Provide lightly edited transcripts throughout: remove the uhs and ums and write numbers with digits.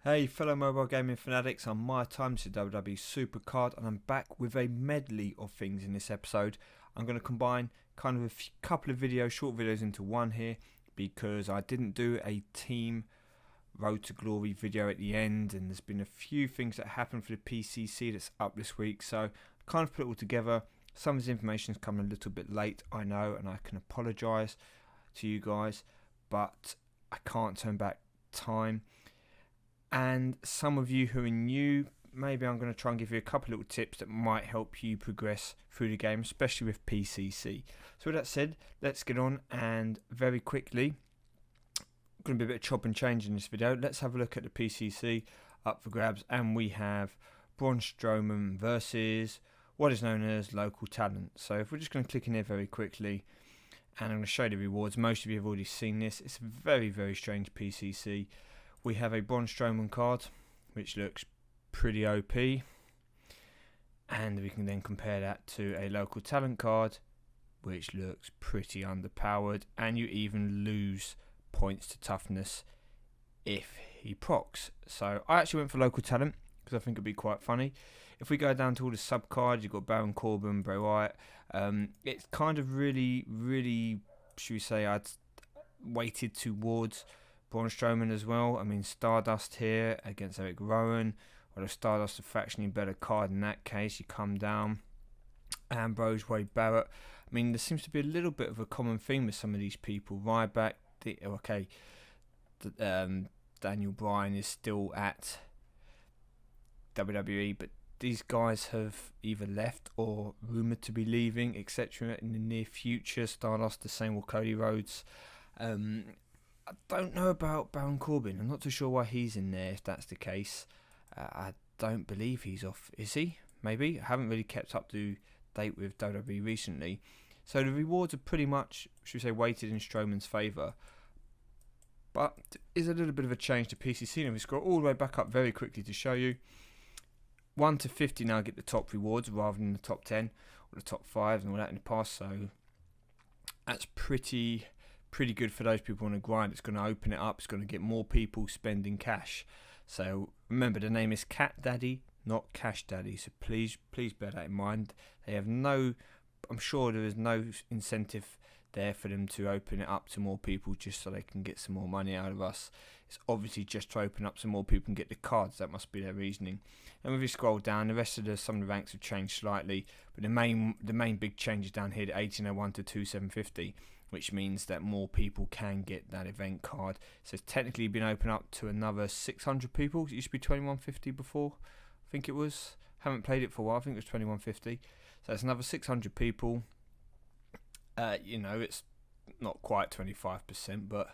Hey fellow mobile gaming fanatics, I'm MyTyme to WWE Supercard and I'm back with a medley of things in this episode. I'm going to combine kind of a couple of videos, short videos into one here because I didn't do a Team Road to Glory video at the end and there's been a few things that happened for the PCC that's up this week, so I kind of put it all together. Some of this information is coming a little bit late, I know, and I can apologise to you guys, but I can't turn back time. And some of you who are new, maybe I'm going to try and give you a couple little tips that might help you progress through the game, especially with PCC. So with that said, let's get on, and very quickly, going to be a bit of chop and change in this video. Let's have a look at the PCC up for grabs, and we have Braun Strowman versus what is known as local talent. So if we're just going to click in here very quickly, and I'm going to show you the rewards. Most of you have already seen this. It's a very, very strange PCC. We have a Braun Strowman card, which looks pretty OP, and we can then compare that to a local talent card, which looks pretty underpowered, and you even lose points to toughness if he procs. So I actually went for local talent because I think it'd be quite funny. If we go down to all the sub cards, you've got Baron Corbin, Bray Wyatt. It's kind of really, should we say, I'd weighted towards Braun Strowman as well. I mean, Stardust here against Eric Rowan. Well, Stardust a fractionally better card in that case. You come down. Ambrose, Wade Barrett. I mean, there seems to be a little bit of a common theme with some of these people. Ryback, Daniel Bryan is still at WWE, but these guys have either left or rumoured to be leaving, etc. in the near future. Stardust, the same with Cody Rhodes. I don't know about Baron Corbin. I'm not too sure why he's in there if that's the case. I don't believe he's off. Is he? Maybe. I haven't really kept up to date with WWE recently. So the rewards are pretty much, should we say, weighted in Strowman's favour. But is a little bit of a change to PCC. And we scroll all the way back up very quickly to show you. 1 to 50 now get the top rewards rather than the top 10 or the top 5 and all that in the past. So that's pretty good for those people on the grind. It's going to open it up. It's going to get more people spending cash. So remember, the name is Cat Daddy, not Cash Daddy. So please bear that in mind. They have I'm sure there is no incentive there for them to open it up to more people just so they can get some more money out of us. It's obviously just to open up so more people can get the cards. That must be their reasoning. And if you scroll down, the rest of some of the ranks have changed slightly, but the main big change is down here, the 1801 to 2750. Which means that more people can get that event card. So it's technically been opened up to another 600 people. It used to be 2150 before, I think it was. Haven't played it for a while. I think it was 2150. So it's another 600 people. It's not quite 25%, but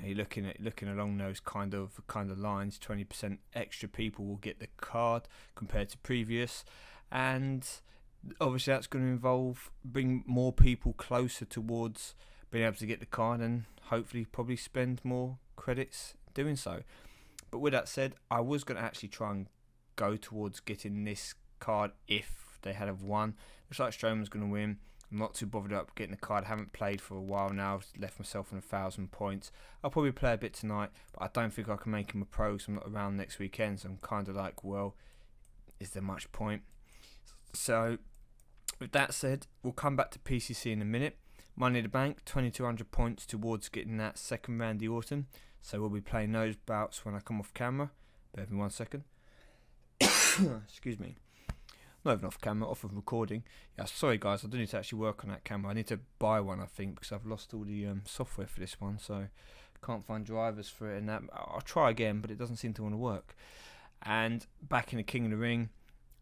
you're looking along those kind of lines. 20% extra people will get the card compared to previous, and obviously that's going to bring more people closer towards being able to get the card and hopefully probably spend more credits doing so. But with that said, I was going to actually try and go towards getting this card if they had have won. Looks like Strowman's going to win. I'm not too bothered about getting the card. I haven't played for a while now. I've left myself on 1,000 points. I'll probably play a bit tonight, but I don't think I can make him a pro because I'm not around next weekend. So I'm kind of like, well, is there much point? So with that said, we'll come back to PCC in a minute. Money in the Bank, 2,200 points towards getting that second Randy Orton. So we'll be playing those bouts when I come off camera. Bear with me 1 second. Excuse me. Not even off camera, off of recording. Yeah, sorry guys, I do need to actually work on that camera. I need to buy one, I think, because I've lost all the software for this one. So can't find drivers for it and that. I'll try again, but it doesn't seem to want to work. And back in the King of the Ring,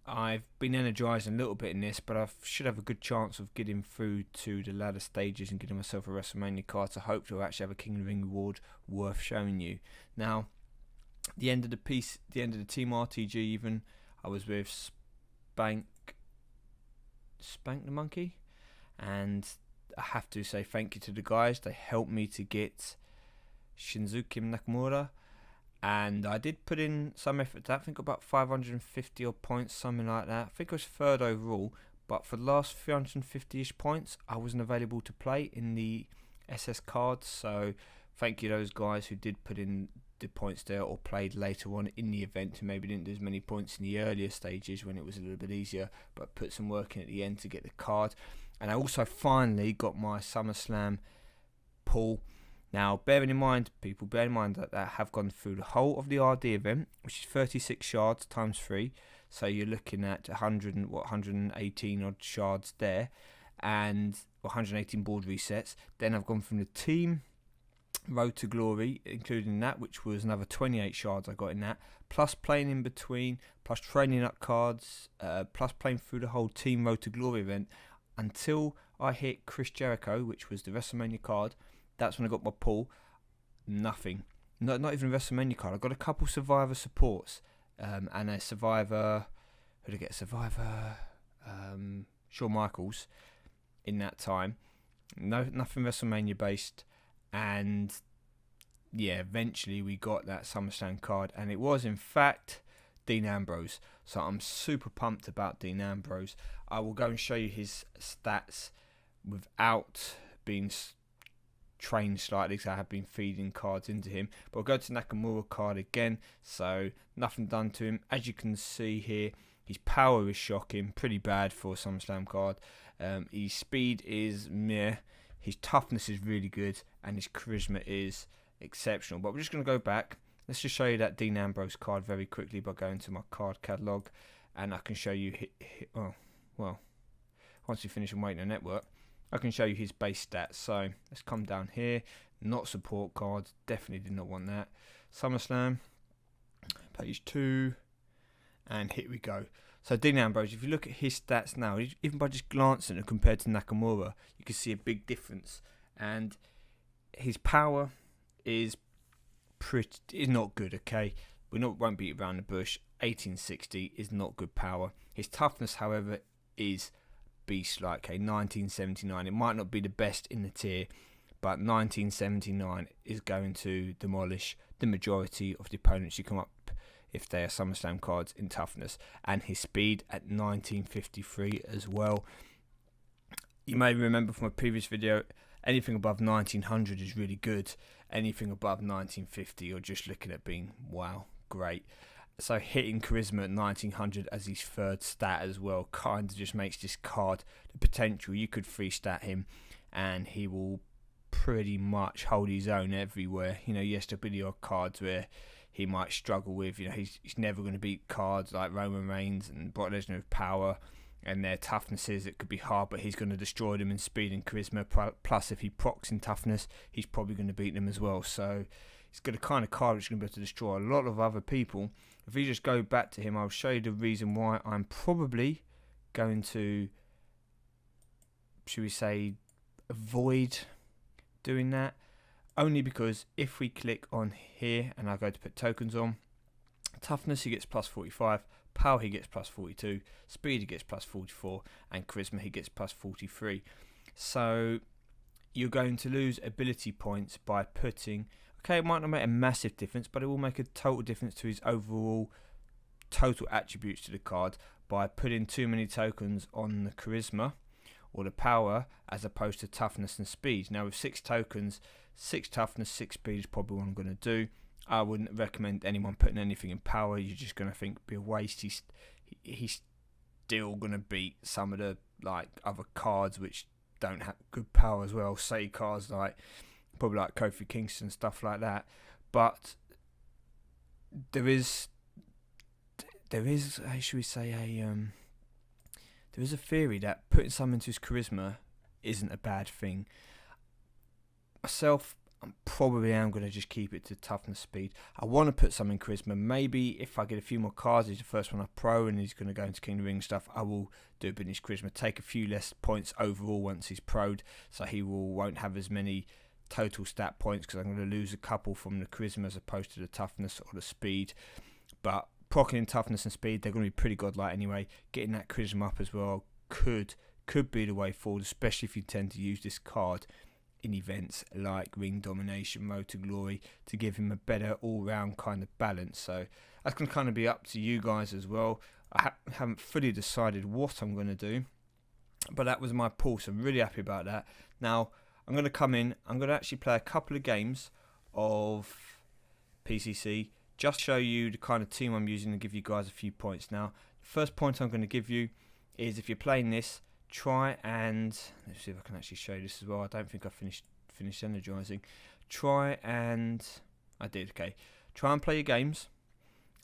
I've been energised a little bit in this, but I should have a good chance of getting through to the latter stages and getting myself a WrestleMania card. So hopefully I'll actually have a King of the Ring reward worth showing you. Now, the end of the Team RTG even, I was with Spank the Monkey, and I have to say thank you to the guys. They helped me to get Shinsuke Nakamura. And I did put in some effort. I think about 550 odd points, something like that. I think I was third overall. But for the last 350-ish points, I wasn't available to play in the SS cards. So thank you to those guys who did put in the points there, or played later on in the event and maybe didn't do as many points in the earlier stages when it was a little bit easier, but put some work in at the end to get the card. And I also finally got my SummerSlam pull. Now, bearing in mind, people, bear in mind that I have gone through the whole of the RD event, which is 36 shards times 3. So you're looking at 118 odd shards there, and 118 board resets. Then I've gone from the team Road to Glory, including that, which was another 28 shards I got in that, plus playing in between, plus training up cards, plus playing through the whole team Road to Glory event until I hit Chris Jericho, which was the WrestleMania card. That's when I got my pull. Nothing. Not even a WrestleMania card. I got a couple Survivor supports and a Survivor. Who did I get? Survivor Shawn Michaels in that time. Nothing WrestleMania based. And yeah, eventually we got that SummerSlam card, and it was in fact Dean Ambrose. So I'm super pumped about Dean Ambrose. I will go and show you his stats without being trained slightly, because I have been feeding cards into him. But we'll go to Nakamura card again. So nothing done to him. As you can see here, his power is shocking, pretty bad for a SummerSlam card. His speed is meh. His toughness is really good, and his charisma is exceptional. But we're just going to go back. Let's just show you that Dean Ambrose card very quickly by going to my card catalogue, and I can show you. Well, once we finish on Waiting on Network, I can show you his base stats. So let's come down here. Not support cards. Definitely did not want that. SummerSlam, page 2, and here we go. So Dean Ambrose, if you look at his stats now, even by just glancing at it compared to Nakamura, you can see a big difference. And his power is not good, okay? Won't beat around the bush. 1860 is not good power. His toughness, however, is beast-like, okay? 1979. It might not be the best in the tier, but 1979 is going to demolish the majority of the opponents you come up if they are SummerSlam cards in toughness. And his speed at 1953 as well. You may remember from a previous video, anything above 1900 is really good. Anything above 1950, you're just looking at being, wow, great. So hitting charisma at 1900 as his third stat as well kind of just makes this card the potential. You could free stat him and he will pretty much hold his own everywhere. You know, yes, there'll be the odd cards where he might struggle with. You know, he's never going to beat cards like Roman Reigns and Brock Lesnar with power and their toughnesses. It could be hard, but he's going to destroy them in speed and charisma. Plus, if he procs in toughness, he's probably going to beat them as well. So he's got a kind of card which is going to be able to destroy a lot of other people. If we just go back to him, I'll show you the reason why I'm probably going to, should we say, avoid doing that. Only because if we click on here and I go to put tokens on, toughness he gets plus 45, power he gets plus 42, speed he gets plus 44, and charisma he gets plus 43. So you're going to lose ability points by putting, okay, it might not make a massive difference, but it will make a total difference to his overall total attributes to the card by putting too many tokens on the charisma or the power as opposed to toughness and speed. Now with 6 tokens, 6 toughness, 6 speed is probably what I'm going to do. I wouldn't recommend anyone putting anything in power. You're just going to think it'd be a waste. He's still going to beat some of the like other cards which don't have good power as well. Say cards like probably like Kofi Kingston, stuff like that. But there is should we say there is a theory that putting something into his charisma isn't a bad thing. Myself, I probably am going to just keep it to toughness, speed. I want to put some in charisma. Maybe if I get a few more cards, he's the first one I pro and he's going to go into King of the Ring stuff, I will do a bit in his charisma. Take a few less points overall once he's pro'd, so he won't have as many total stat points because I'm going to lose a couple from the charisma as opposed to the toughness or the speed. But proccing in toughness and speed, they're going to be pretty godlike anyway. Getting that charisma up as well could be the way forward, especially if you tend to use this card in events like Ring Domination, Road to Glory, to give him a better all-round kind of balance. So that's going to kind of be up to you guys as well. I haven't fully decided what I'm going to do, but that was my pull, so I'm really happy about that. Now I'm going to come in, I'm going to actually play a couple of games of PCC. Just show you the kind of team I'm using and give you guys a few points. Now, the first point I'm going to give you is if you're playing this, try and, let's see if I can actually show you this as well. I don't think I finished energizing. Try and, I did, okay. Try and play your games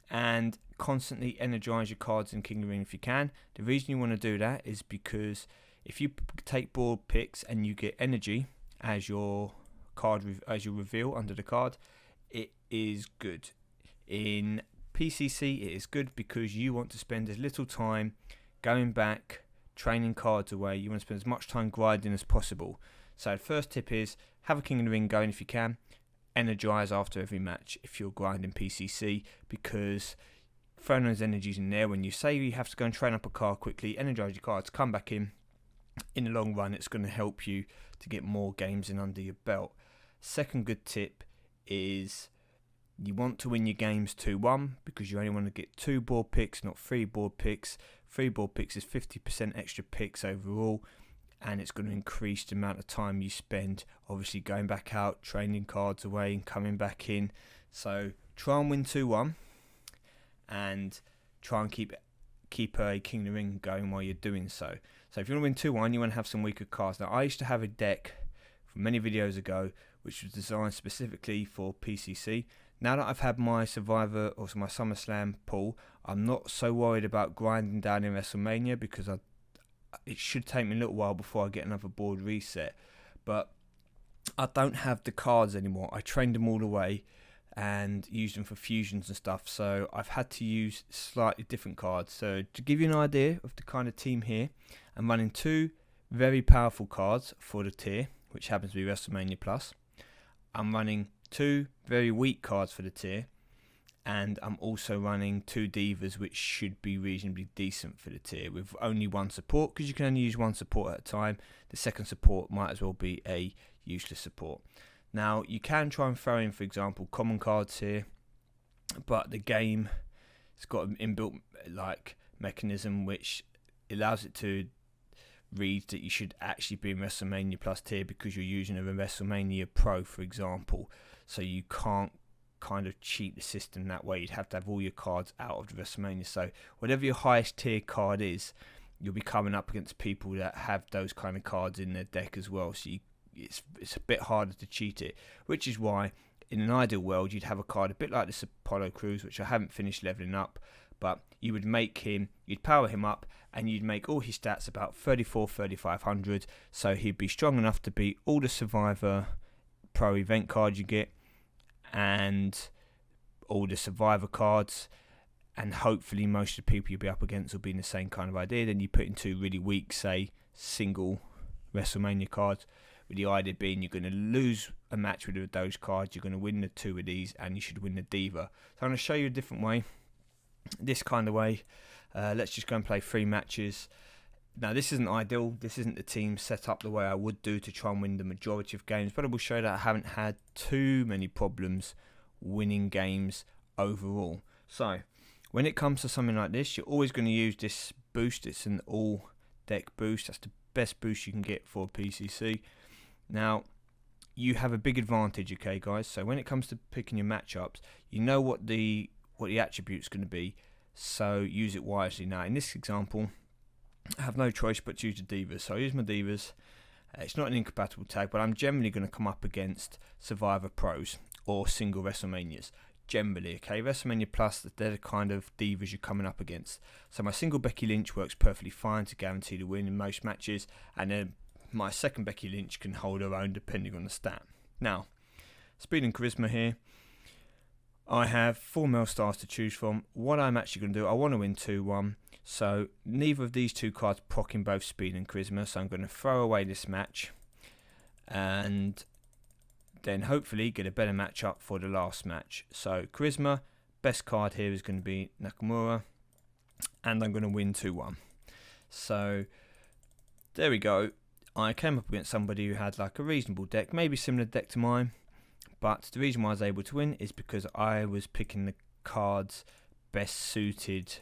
and constantly energize your cards in King of the Ring if you can. The reason you want to do that is because if you take board picks and you get energy as your card as your reveal under the card, it is good. In PCC, it is good because you want to spend as little time going back, training cards away. You want to spend as much time grinding as possible. So the first tip is have a King of the Ring going if you can. Energize after every match if you're grinding PCC, because throwing those energies in there, when you say you have to go and train up a card quickly, energize your cards, come back in the long run, it's going to help you to get more games in under your belt. Second good tip is you want to win your games 2-1 because you only want to get 2 board picks, not 3 board picks. 3 board picks is 50% extra picks overall, and it's going to increase the amount of time you spend obviously going back out, training cards away and coming back in. So try and win 2-1 and try and keep a King of the Ring going while you're doing so. So if you want to win 2-1, you want to have some weaker cards. Now, I used to have a deck from many videos ago which was designed specifically for PCC. Now that I've had my Survivor or my SummerSlam pull, I'm not so worried about grinding down in WrestleMania because it should take me a little while before I get another board reset. But I don't have the cards anymore. I trained them all away and used them for fusions and stuff, so I've had to use slightly different cards. So to give you an idea of the kind of team here, I'm running 2 very powerful cards for the tier, which happens to be WrestleMania Plus. I'm running 2 very weak cards for the tier, and I'm also running 2 divas which should be reasonably decent for the tier with only 1 support, because you can only use 1 support at a time. The second support might as well be a useless support. Now you can try and throw in, for example, common cards here, but the game has got an inbuilt mechanism which allows it to read that you should actually be in WrestleMania Plus tier because you're using a WrestleMania Pro, for example. So you can't kind of cheat the system that way. You'd have to have all your cards out of the WrestleMania. So whatever your highest tier card is, you'll be coming up against people that have those kind of cards in their deck as well. So it's a bit harder to cheat it, which is why in an ideal world you'd have a card a bit like this Apollo Crews, which I haven't finished leveling up, but you would make him, you'd power him up, and you'd make all his stats about 3,500, so he'd be strong enough to beat all the Survivor Pro event cards you get, and all the Survivor cards, and hopefully most of the people you'll be up against will be in the same kind of idea. Then you put in 2 really weak, say, single WrestleMania cards, with the idea being you're going to lose a match with those cards, you're going to win the 2 of these, and you should win the diva. So I'm going to show you a different way, this kind of way. Let's just go and play 3 matches. Now this isn't ideal, this isn't the team set up the way I would do to try and win the majority of games, but I will show that I haven't had too many problems winning games overall. So when it comes to something like this, you're always going to use this boost. It's an all deck boost. That's the best boost you can get for PCC. Now you have a big advantage, okay guys, so when it comes to picking your matchups, you know what the attribute's going to be, so use it wisely. Now in this example I have no choice but to use the divas, so I use my divas. It's not an incompatible tag, but I'm generally going to come up against Survivor Pros or single WrestleManias generally, okay. WrestleMania Plus, they're the kind of divas you're coming up against, so my single Becky Lynch works perfectly fine to guarantee the win in most matches, and then my second Becky Lynch can hold her own depending on the stat. Now speed and charisma here, I have 4 male stars to choose from. What I'm actually going to do, I want to win 2-1, so neither of these 2 cards proc in both speed and charisma, so I'm going to throw away this match and then hopefully get a better matchup for the last match. So charisma, best card here is going to be Nakamura, and I'm going to win 2-1. So there we go. I came up against somebody who had like a reasonable deck, maybe similar deck to mine, but the reason why I was able to win is because I was picking the cards best suited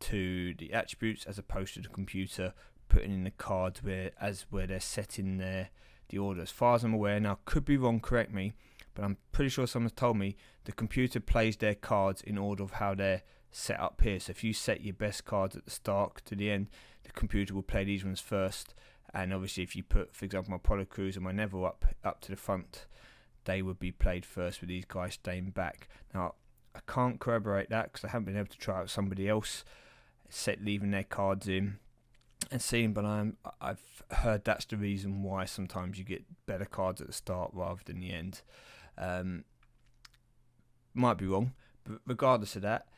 to the attributes as opposed to the computer putting in the cards where they're set in the order. As far as I'm aware, now could be wrong, correct me, but I'm pretty sure someone's told me the computer plays their cards in order of how they're set up here. So if you set your best cards at the start to the end, the computer will play these ones first. And obviously if you put, for example, my Apollo Crews and my Neville up to the front, they would be played first with these guys staying back. Now, I can't corroborate that because I haven't been able to try out somebody else leaving their cards in and seeing, but I've heard that's the reason why sometimes you get better cards at the start rather than the end. Might be wrong, but regardless of that,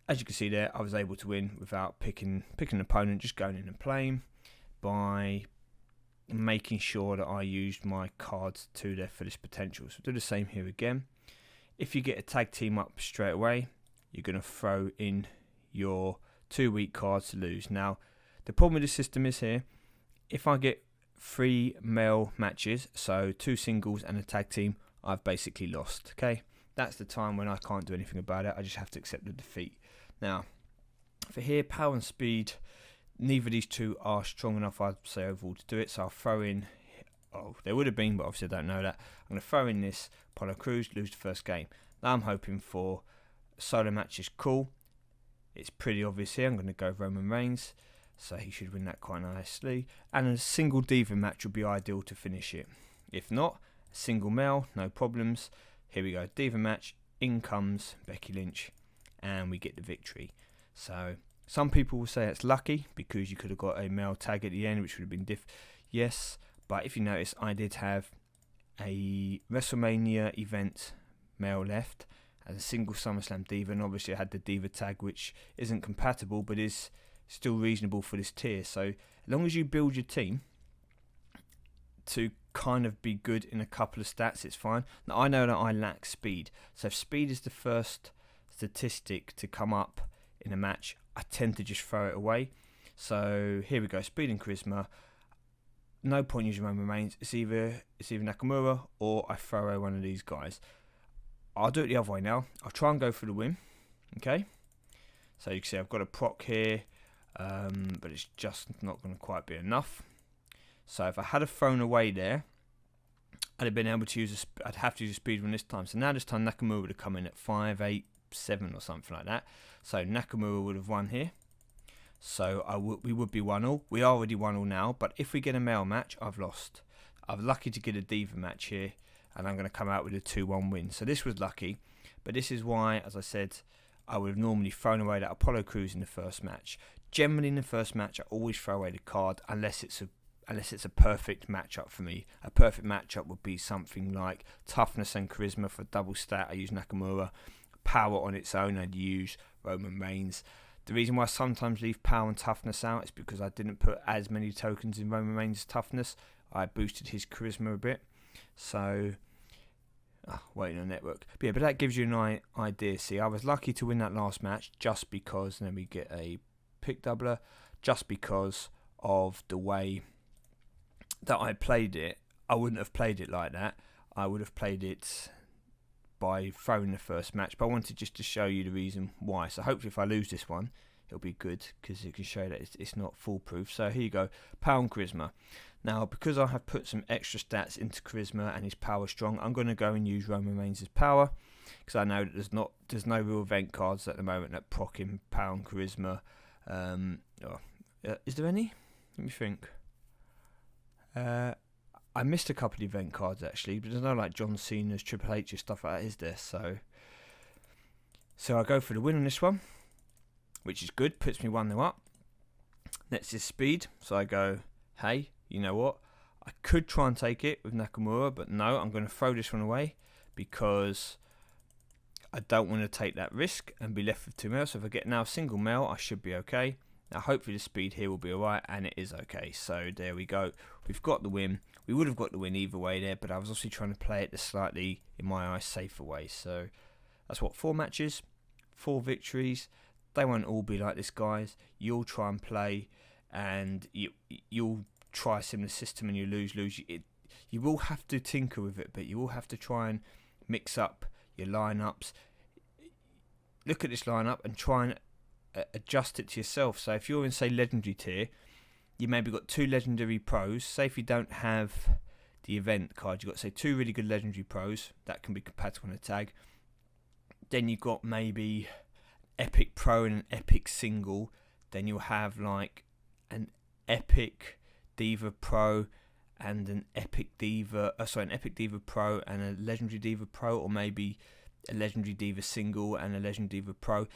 as you can see there, I was able to win without picking an opponent, just going in and playing by making sure that I used my cards to their fullest potential. So do the same here again. If you get a tag team up straight away, you're going to throw in your 2 weak cards to lose. Now, the problem with the system is here, if I get 3 male matches, so 2 singles and a tag team, I've basically lost. Okay, that's the time when I can't do anything about it. I just have to accept the defeat. Now, for here, power and speed, neither of these two are strong enough, I'd say, overall to do it. So I'll throw in, there would have been, but obviously I don't know that. I'm going to throw in this Apollo Crews, lose the first game. Now I'm hoping for solo matches. Cool. It's pretty obvious here. I'm going to go Roman Reigns, so he should win that quite nicely. And a single diva match would be ideal to finish it. If not, a single male, no problems. Here we go, diva match. In comes Becky Lynch, and we get the victory. So some people will say it's lucky because you could have got a male tag at the end, which would have been yes, but if you notice, I did have a WrestleMania event male left as a single SummerSlam diva, and obviously I had the diva tag, which isn't compatible but is still reasonable for this tier. So as long as you build your team to kind of be good in a couple of stats, it's fine. Now I know that I lack speed, so if speed is the first statistic to come up in a match, I tend to just throw it away. So here we go, speed and charisma. No point using Roman Reigns. It's either Nakamura or I throw away one of these guys. I'll do it the other way now. I'll try and go for the win. Okay. So you can see I've got a proc here, but it's just not going to quite be enough. So if I had thrown away there, I'd have been able to use I'd have to use a speed run this time. So now this time Nakamura would have come in at 5, 8, 7 or something like that. So Nakamura would have won here. So we would be 1-1. We are already 1-1 now, but if we get a male match, I've lost. I'm lucky to get a diva match here, and I'm going to come out with a 2-1 win. So this was lucky, but this is why, as I said, I would have normally thrown away that Apollo Crews in the first match. Generally in the first match, I always throw away the card unless it's a perfect matchup for me. A perfect matchup would be something like toughness and charisma for double stat. I use Nakamura. Power on its own, I'd use Roman Reigns. The reason why I sometimes leave power and toughness out is because I didn't put as many tokens in Roman Reigns' toughness. I boosted his charisma a bit. So, waiting on network. But yeah, but that gives you an idea. See, I was lucky to win that last match just because, and then we get a pick doubler, just because of the way that I played it. I wouldn't have played it like that. I would have played it by throwing the first match, but I wanted just to show you the reason why. So hopefully if I lose this one, it'll be good because it can show that it's not foolproof. So here you go, power and charisma. Now because I have put some extra stats into charisma and his power strong, I'm going to go and use Roman Reigns' power because I know that there's no real event cards at the moment that proc him power and charisma. Is there any? Let me think. I missed a couple of event cards actually, but there's no like John Cena's, Triple H's, stuff like that, is there? So I go for the win on this one, which is good, puts me 1-0 up. Next is speed, so I go, hey, you know what? I could try and take it with Nakamura, but no, I'm going to throw this one away because I don't want to take that risk and be left with 2 males. So if I get now a single male, I should be okay. Now hopefully the speed here will be alright, and it is okay. So there we go. We've got the win. We would have got the win either way there, but I was also trying to play it the slightly, in my eyes, safer way. So that's what, 4 matches, 4 victories. They won't all be like this, guys. You'll try and play, and you'll try a similar system, and you lose. You will have to tinker with it, but you will have to try and mix up your lineups. Look at this lineup and try and adjust it to yourself. So if you're in, say, legendary tier, you maybe got 2 legendary pros. Say if you don't have the event card, you've got, say, 2 really good legendary pros that can be compatible in a tag. Then you've got maybe epic pro and an epic single. Then you'll have like an epic diva pro and an epic diva, an epic diva pro and a legendary diva pro, or maybe a legendary diva single and a legendary diva pro.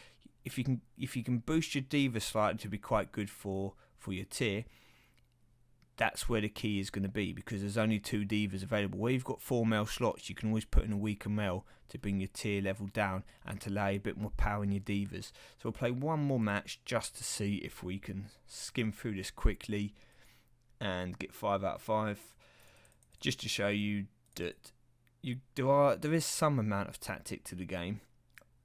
If you can boost your diva slightly to be quite good for your tier, that's where the key is going to be, because there's only 2 divas available. Where you've got 4 male slots, you can always put in a weaker male to bring your tier level down and to allow you a bit more power in your divas. So we'll play one more match just to see if we can skim through this quickly and get 5 out of 5, just to show you that there is some amount of tactic to the game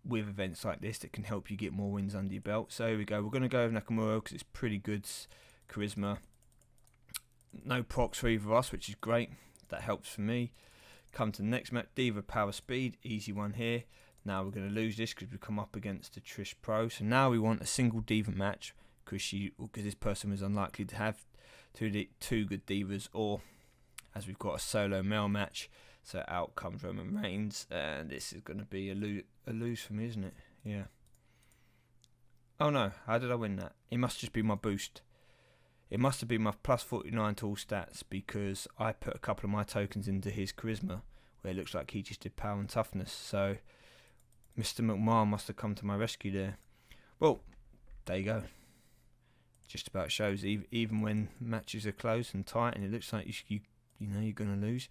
with events like this that can help you get more wins under your belt. So here we go. We're going to go with Nakamura because it's pretty good charisma. No procs for either of us, which is great. That helps for me. Come to the next match. Diva Power Speed. Easy one here. Now we're going to lose this because we come up against the Trish Pro. So now we want a single diva match because this person was unlikely to have two good divas, or as we've got a solo male match. So out comes Roman Reigns, and this is going to be a lose for me, isn't it? Yeah. Oh no, how did I win that? It must just be my boost. It must have been my plus 49 to all stats, because I put a couple of my tokens into his charisma, where it looks like he just did power and toughness. So Mr. McMahon must have come to my rescue there. Well, there you go. Just about shows, even when matches are close and tight and it looks like you know you're going to lose,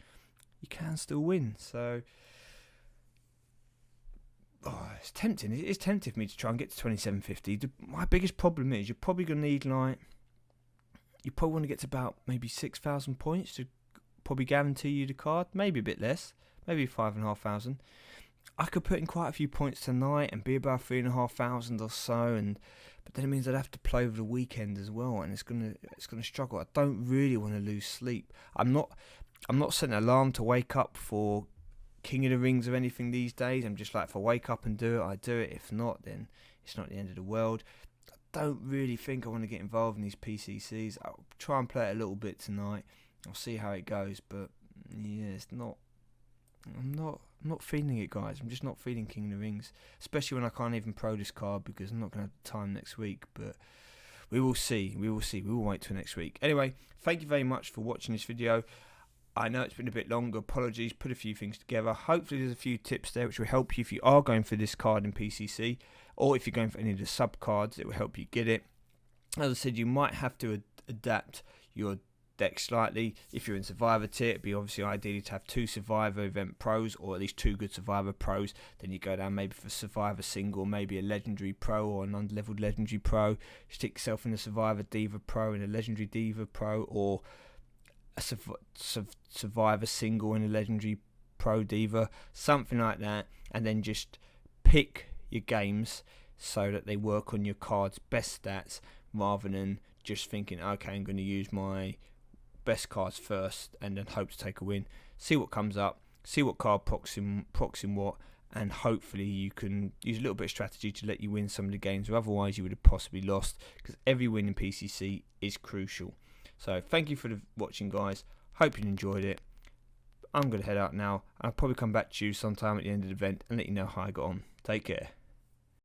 you can still win. So it's tempting. It is tempting for me to try and get to 2750. My biggest problem is you're probably going to need you probably want to get to about maybe 6,000 points to probably guarantee you the card. Maybe a bit less, maybe 5,500. I could put in quite a few points tonight and be about 3,500 or so, but then it means I'd have to play over the weekend as well, and it's gonna struggle. I don't really want to lose sleep. I'm not setting an alarm to wake up for King of the Rings or anything these days. I'm just like, if I wake up and do it, I do it. If not, then it's not the end of the world. I don't really think I want to get involved in these PCCs. I'll try and play it a little bit tonight. I'll see how it goes, but yeah, I'm not feeling it, guys. I'm just not feeling King of the Rings, especially when I can't even pro this card because I'm not going to have the time next week. But we will see. We will wait till next week. Anyway, thank you very much for watching this video. I know it's been a bit longer. Apologies. Put a few things together. Hopefully there's a few tips there which will help you if you are going for this card in PCC, or if you're going for any of the sub cards, it will help you get it. As I said, you might have to adapt your deck slightly. If you're in Survivor tier, it'd be obviously ideally to have 2 Survivor event pros, or at least 2 good Survivor pros. Then you go down maybe for Survivor single, maybe a legendary pro or an underleveled legendary pro. Stick yourself in a Survivor Diva pro and a legendary Diva pro, or a Survivor single and a legendary pro Diva, something like that. And then just pick your games so that they work on your card's best stats, rather than just thinking, okay, I'm going to use my best cards first and then hope to take a win. See what comes up, see what card procs in what, and hopefully you can use a little bit of strategy to let you win some of the games, or otherwise you would have possibly lost, because every win in PCC is crucial. So thank you for watching, guys. Hope you enjoyed it. I'm going to head out now. I'll probably come back to you sometime at the end of the event and let you know how I got on. Take care.